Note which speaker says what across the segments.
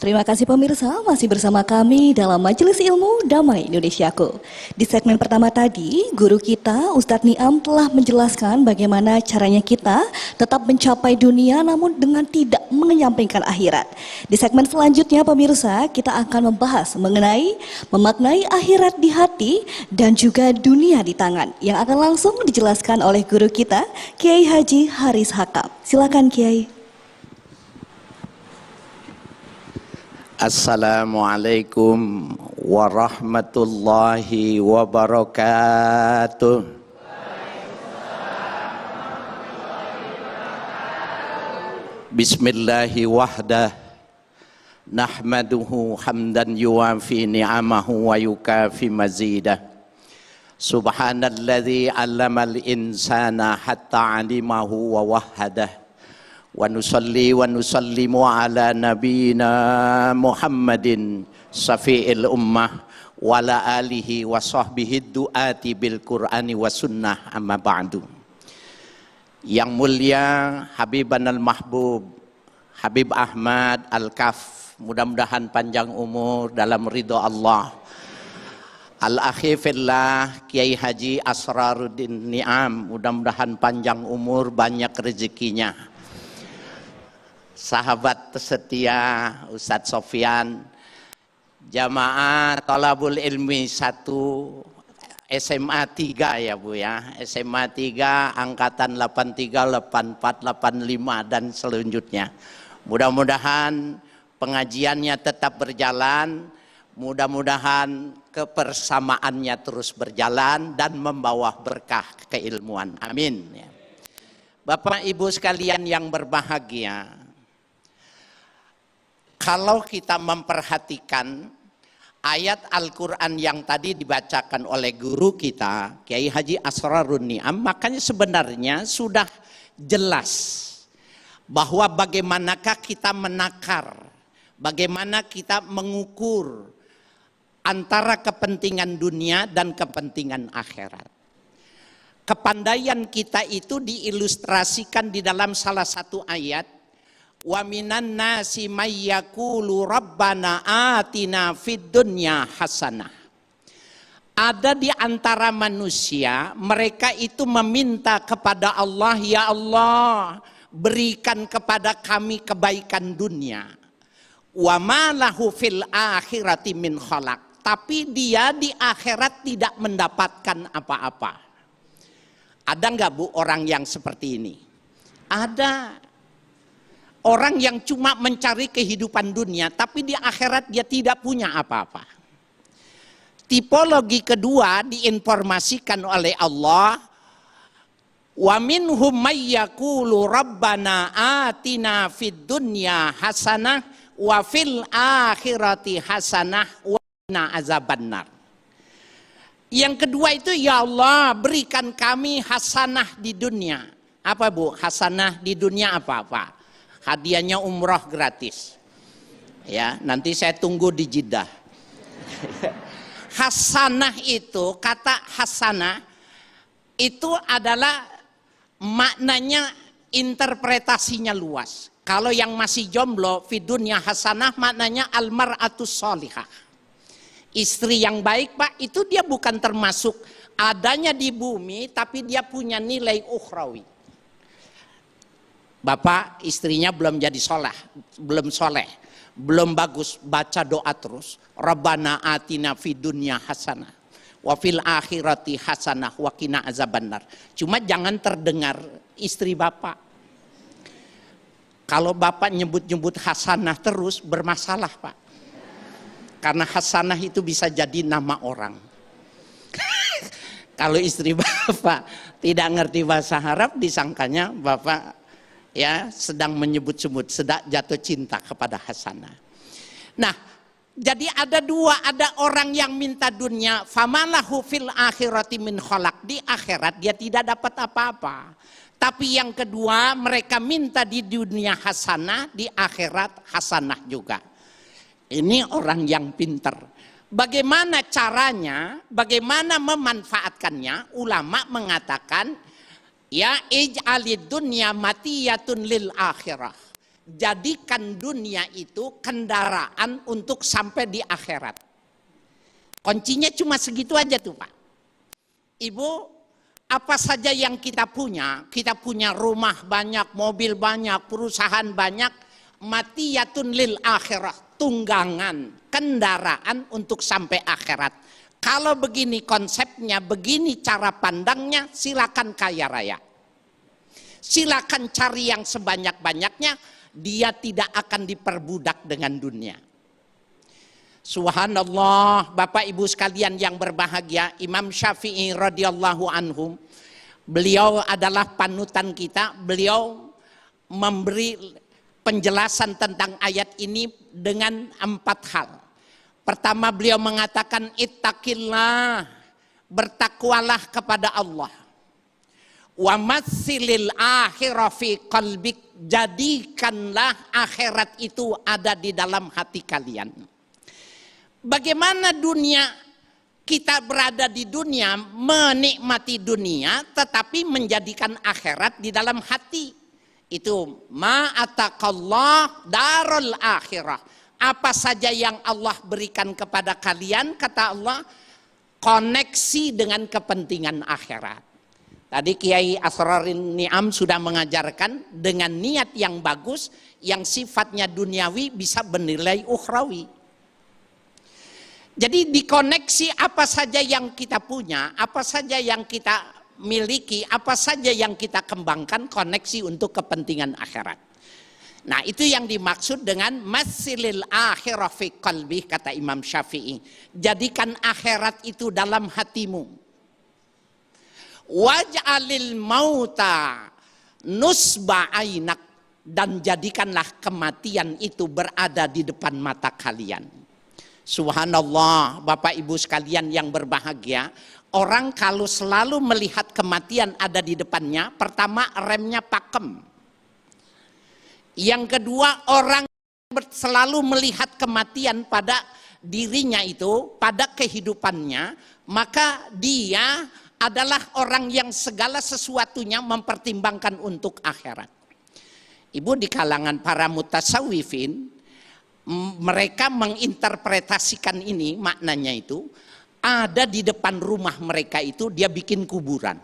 Speaker 1: Terima kasih pemirsa, masih bersama kami dalam Majelis Ilmu Damai Indonesiaku. Di segmen pertama tadi, guru kita Ustadz Niam telah menjelaskan bagaimana caranya kita tetap mencapai dunia namun dengan tidak menyampaikan akhirat. Di segmen selanjutnya pemirsa, kita akan membahas mengenai memaknai akhirat di hati dan juga dunia di tangan yang akan langsung dijelaskan oleh guru kita, Kiai Haji Haris Hakam. Silakan Kiai.
Speaker 2: Assalamualaikum warahmatullahi wabarakatuh. Bismillahi wahdah. Nahmaduhu hamdan yuwafi ni'amahu wa yukafi mazidah. Subhanalladzi 'allamal insana hatta 'alimahu wa wahhadah. Wa nusalli wa nusallimu ala nabiyyina Muhammadin safi'il ummah wa ala alihi wa sahbihi du'ati bil Qur'ani wa sunnah amma ba'du. Yang mulia Habiban al-Mahbub Habib Ahmad Al-Kaf, mudah-mudahan panjang umur dalam ridho Allah. Al-Akhi fillah Kiai Haji Asraruddin Niam, mudah-mudahan panjang umur, banyak rezekinya. Sahabat setia Ustadz Sofyan, jamaah Thalabul Ilmi 1 SMA 3 ya Bu ya, SMA 3 angkatan 83, 84, 85 dan selanjutnya. Mudah-mudahan pengajiannya tetap berjalan, mudah-mudahan kebersamaannya terus berjalan dan membawa berkah keilmuan. Amin. Bapak Ibu sekalian yang berbahagia, kalau kita memperhatikan ayat Al-Quran yang tadi dibacakan oleh guru kita, Kiai Haji Asrarun Niam, makanya sebenarnya sudah jelas bahwa bagaimanakah kita menakar, bagaimana kita mengukur antara kepentingan dunia dan kepentingan akhirat. Kepandaian kita itu diilustrasikan di dalam salah satu ayat, wa minan nasi may yaqulu rabbana atina fid dunya hasanah. Ada di antara manusia, mereka itu meminta kepada Allah, ya Allah, berikan kepada kami kebaikan dunia. Wa ma lahu fil akhirati min khalaq. Tapi dia di akhirat tidak mendapatkan apa-apa. Ada enggak Bu orang yang seperti ini? Ada. Orang yang cuma mencari kehidupan dunia, tapi di akhirat dia tidak punya apa-apa. Tipologi kedua diinformasikan oleh Allah, wa minhum may yaqulu rabbana atina fid dunya hasanah wa fil akhirati hasanah wa qina azabannar. Yang kedua itu, ya Allah berikan kami hasanah di dunia. Apa Bu? Hasanah di dunia apa-apa? Hadiahnya umroh gratis. Ya, nanti saya tunggu di Jeddah. Hasanah itu, kata hasanah itu adalah maknanya, interpretasinya luas. Kalau yang masih jomblo, fi dunya hasanah maknanya almar'atus sholihah. Istri yang baik Pak, itu dia bukan termasuk adanya di bumi, tapi dia punya nilai ukhrawi. Bapak istrinya belum jadi belum soleh, belum bagus, baca doa terus. Rabbana atina fid dunya hasanah wa fil akhirati hasanah wa qina azabannar. Cuma jangan terdengar istri Bapak. Kalau Bapak nyebut-nyebut hasanah terus bermasalah Pak. Karena hasanah itu bisa jadi nama orang. Kalau istri Bapak tidak ngerti bahasa Arab, disangkanya Bapak ya sedang menyebut-sebut, sedang jatuh cinta kepada hasanah. Nah, jadi ada dua, ada orang yang minta dunia, famalahu fil akhirati min khalaq, di akhirat dia tidak dapat apa-apa. Tapi yang kedua, mereka minta di dunia hasanah, di akhirat hasanah juga. Ini orang yang pintar. Bagaimana caranya, bagaimana memanfaatkannya? Ulama mengatakan, ya ij'alid dunya matiyatun lil akhirah. Jadikan dunia itu kendaraan untuk sampai di akhirat. Kuncinya cuma segitu aja tuh Pak. Ibu, apa saja yang kita punya rumah banyak, mobil banyak, perusahaan banyak, matiyatun lil akhirah, tunggangan, kendaraan untuk sampai akhirat. Kalau begini konsepnya, begini cara pandangnya, silakan kaya raya. Silakan cari yang sebanyak-banyaknya, dia tidak akan diperbudak dengan dunia. Subhanallah, Bapak Ibu sekalian yang berbahagia, Imam Syafi'i radhiyallahu anhu, beliau adalah panutan kita. Beliau memberi penjelasan tentang ayat ini dengan 4 hal. Pertama, beliau mengatakan ittaqillah, bertakwalah kepada Allah. Wa matsilil akhirah fi qalbik, jadikanlah akhirat itu ada di dalam hati kalian. Bagaimana dunia, kita berada di dunia, menikmati dunia, tetapi menjadikan akhirat di dalam hati. Itu ma'atakallah darul akhirah. Apa saja yang Allah berikan kepada kalian, kata Allah, koneksi dengan kepentingan akhirat. Tadi Kiai Asraruddin Ni'am sudah mengajarkan dengan niat yang bagus, yang sifatnya duniawi bisa bernilai ukhrawi. Jadi dikoneksi apa saja yang kita punya, apa saja yang kita miliki, apa saja yang kita kembangkan, koneksi untuk kepentingan akhirat. Nah, itu yang dimaksud dengan masilil akhirah fi qalbi, kata Imam Syafi'i. Jadikan akhirat itu dalam hatimu. Waj'alil mauta nusba ainak, dan jadikanlah kematian itu berada di depan mata kalian. Subhanallah, Bapak Ibu sekalian yang berbahagia, orang kalau selalu melihat kematian ada di depannya, pertama remnya pakem. Yang kedua, orang selalu melihat kematian pada dirinya itu, pada kehidupannya, maka dia adalah orang yang segala sesuatunya mempertimbangkan untuk akhirat. Ibu, di kalangan para mutasawwifin, mereka menginterpretasikan ini, maknanya itu ada di depan rumah mereka itu dia bikin kuburan,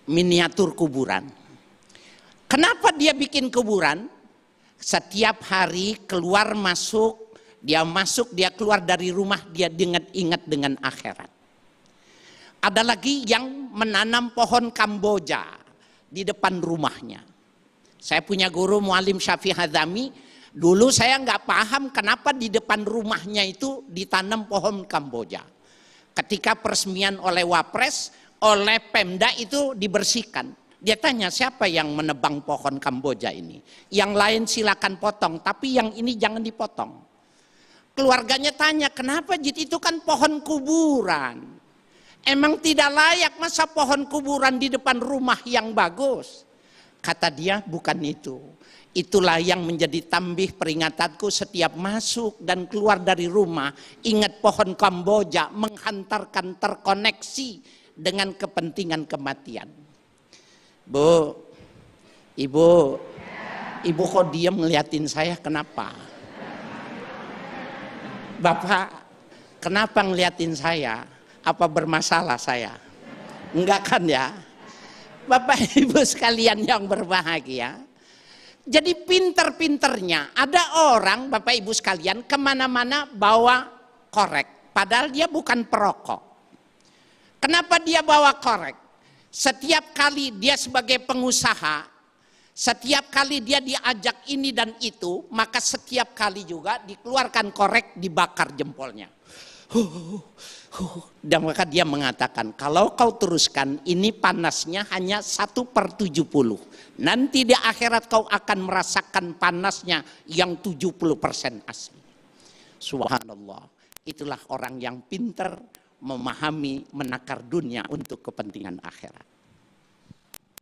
Speaker 2: miniatur kuburan. Kenapa dia bikin kuburan? Setiap hari keluar masuk, dia keluar dari rumah, dia ingat dengan akhirat. Ada lagi yang menanam pohon Kamboja di depan rumahnya. Saya punya guru Muallim Syafi'i Hadzami. Dulu saya nggak paham kenapa di depan rumahnya itu ditanam pohon Kamboja. Ketika peresmian oleh Wapres, oleh Pemda itu dibersihkan. Dia tanya, siapa yang menebang pohon Kamboja ini? Yang lain silakan potong, tapi yang ini jangan dipotong. Keluarganya tanya, kenapa Jit, itu kan pohon kuburan. Emang tidak layak masa pohon kuburan di depan rumah yang bagus? Kata dia, bukan itu. Itulah yang menjadi tambih peringatanku setiap masuk dan keluar dari rumah. Ingat pohon Kamboja menghantarkan terkoneksi dengan kepentingan kematian. Bu, ibu kok diam ngeliatin saya, kenapa? Bapak, kenapa ngeliatin saya? Apa bermasalah saya? Enggak kan ya? Bapak Ibu sekalian yang berbahagia. Jadi pinter-pinternya ada orang, Bapak Ibu sekalian, kemana-mana bawa korek. Padahal dia bukan perokok. Kenapa dia bawa korek? Setiap kali dia sebagai pengusaha, setiap kali dia diajak ini dan itu, maka setiap kali juga dikeluarkan korek, dibakar jempolnya. Dan maka dia mengatakan, kalau kau teruskan, ini panasnya hanya 1/70. Nanti di akhirat kau akan merasakan panasnya yang 70% asli. Subhanallah. Itulah orang yang pintar memahami menakar dunia untuk kepentingan akhirat.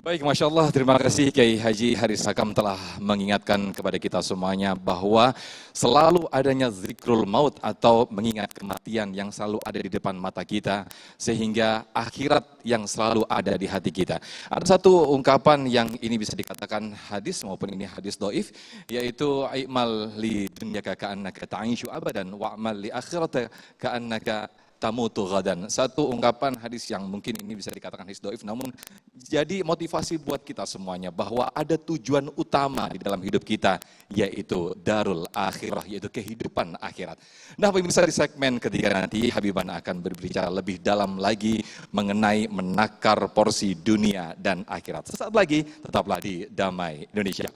Speaker 3: Baik, Masya Allah, terima kasih Kiai Haji Haris Hakam telah mengingatkan kepada kita semuanya bahwa selalu adanya zikrul maut atau mengingat kematian yang selalu ada di depan mata kita, sehingga akhirat yang selalu ada di hati kita. Ada satu ungkapan yang ini bisa dikatakan hadis maupun ini hadis doif, yaitu i'mal li dunyaka ka'annaka ta'ishu abadan wa'mal li akhirata ka'annaka tamutu ghadan. Satu ungkapan hadis yang mungkin ini bisa dikatakan hadis doif, namun jadi motivasi buat kita semuanya bahwa ada tujuan utama di dalam hidup kita, yaitu darul akhirah, yaitu kehidupan akhirat. Nah, pemirsa, di segmen ketiga nanti Habiban akan berbicara lebih dalam lagi mengenai menakar porsi dunia dan akhirat. Sesaat lagi tetaplah di Damai Indonesia.